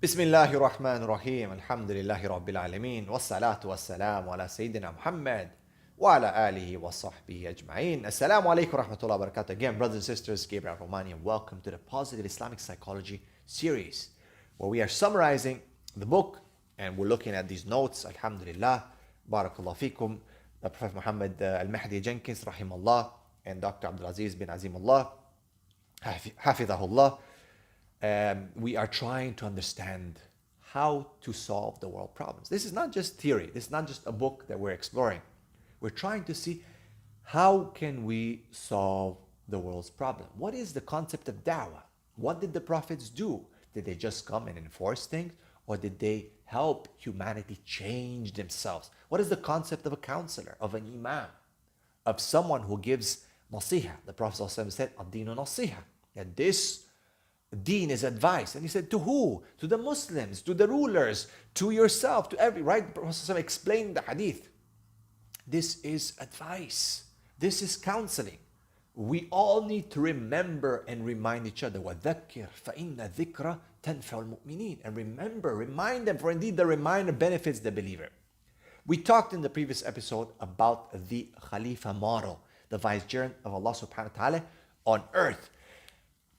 Bismillahir Rahmanir Rahim. Alhamdulillahi Rabbil Alameen. Wassalatu wassalamu ala Sayyidina Muhammad wa ala alihi wa sahbihi ajma'in. Assalamu alaikum wa rahmatullahi wa barakatuh. Again, brothers and sisters, Gabriel Romani, and welcome to the Positive Islamic Psychology series, where we are summarizing the book and we're looking at these notes. Alhamdulillah. Barakallahu fikum. Prophet Muhammad al-Mahdi Jenkins, rahimahullah, and Dr. Abdul Aziz bin Azimullah, hafidhahullah. We are trying to understand how to solve the world problems. This is not just theory. This is not just a book that we're exploring. We're trying to see how can we solve the world's problem. What is the concept of da'wah? What did the prophets do? Did they just come and enforce things? Or did they help humanity change themselves? What is the concept of a counselor, of an imam, of someone who gives naseehah? The Prophet ﷺ said, Deen naseehah. That this Deen is advice. And he said, to who? To the Muslims, to the rulers, to yourself, to every, right? The Prophet ﷺ explained the hadith. This is advice. This is counseling. We all need to remember and remind each other. وَذَكِّرْ فَإِنَّ الذِّكْرَ تَنْفَعُ الْمُؤْمِنِينَ. And remember, remind them, for indeed the reminder benefits the believer. We talked in the previous episode about the Khalifah model, the vicegerent of Allah subhanahu wa ta'ala on earth.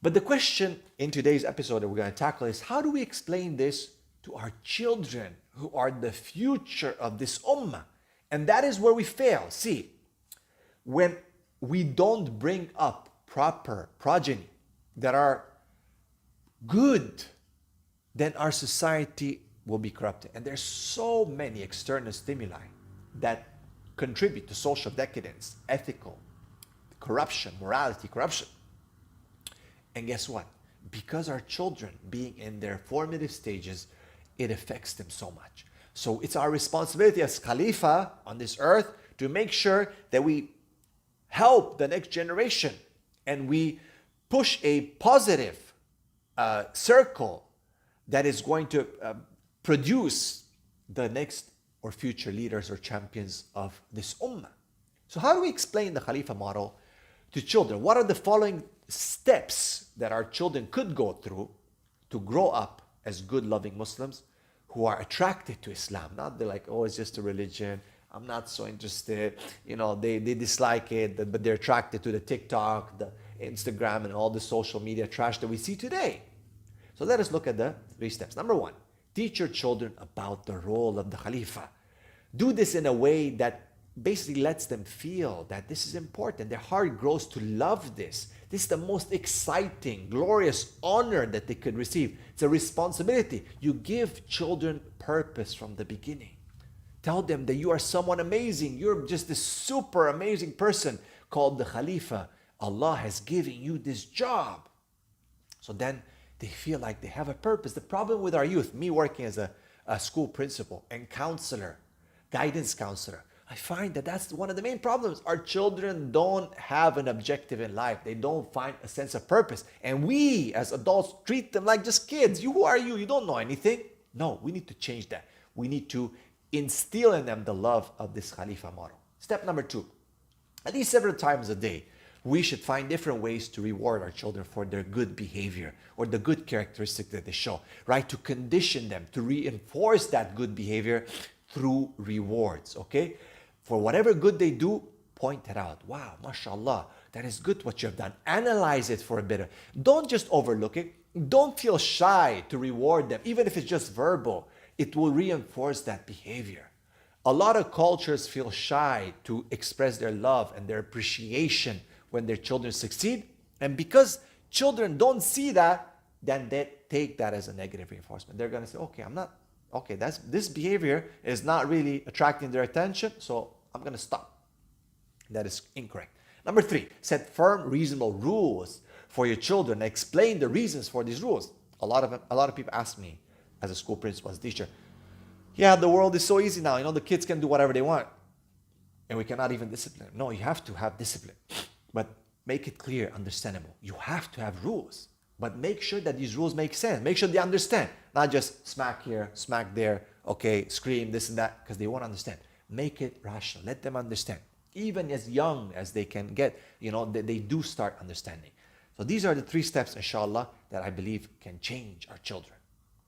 But the question in today's episode that we're going to tackle is, how do we explain this to our children who are the future of this ummah? And that is where we fail. See, when we don't bring up proper progeny that are good, then our society will be corrupted. And there's so many external stimuli that contribute to social decadence, ethical corruption, morality corruption. And guess what? Because our children being in their formative stages, it affects them so much. So it's our responsibility as Khalifa on this earth to make sure that we help the next generation and we push a positive circle that is going to produce the next or future leaders or champions of this ummah. So how do we explain the Khalifa model to children? What are the following steps that our children could go through to grow up as good, loving Muslims who are attracted to Islam? Not they're like, oh, it's just a religion, I'm not so interested. You know, they dislike it, but they're attracted to the TikTok, the Instagram, and all the social media trash that we see today. So let us look at the 3 steps. Number 1, teach your children about the role of the Khalifa. Do this in a way that basically lets them feel that this is important. Their heart grows to love this. This is the most exciting, glorious honor that they could receive. It's a responsibility. You give children purpose from the beginning. Tell them that you are someone amazing. You're just this super amazing person called the Khalifa. Allah has given you this job. So then they feel like they have a purpose. The problem with our youth, me working as a school principal and counselor, guidance counselor, I find that that's one of the main problems. Our children don't have an objective in life. They don't find a sense of purpose. And we as adults treat them like just kids. Who are you? You don't know anything. No, we need to change that. We need to instill in them the love of this Khalifa model. Step number 2, at least several times a day, we should find different ways to reward our children for their good behavior or the good characteristic that they show, right? To condition them, to reinforce that good behavior through rewards, okay? For whatever good they do, point it out. Wow, mashallah, that is good what you have done. Analyze it for a bit. Don't just overlook it. Don't feel shy to reward them, even if it's just verbal. It will reinforce that behavior. A lot of cultures feel shy to express their love and their appreciation when their children succeed. And because children don't see that, then they take that as a negative reinforcement. They're going to say, okay, this behavior is not really attracting their attention, so I'm going to stop. That is incorrect. Number 3, set firm, reasonable rules for your children. Explain the reasons for these rules. A lot of people ask me, as a school principal, as a teacher, yeah, the world is so easy now. You know, the kids can do whatever they want, and we cannot even discipline. No, you have to have discipline, but make it clear, understandable. You have to have rules, but make sure that these rules make sense. Make sure they understand, not just smack here, smack there, okay, scream, this and that, because they won't understand. Make it rational. Let them understand. Even as young as they can get, you know, they do start understanding. So these are the 3 steps, inshallah, that I believe can change our children.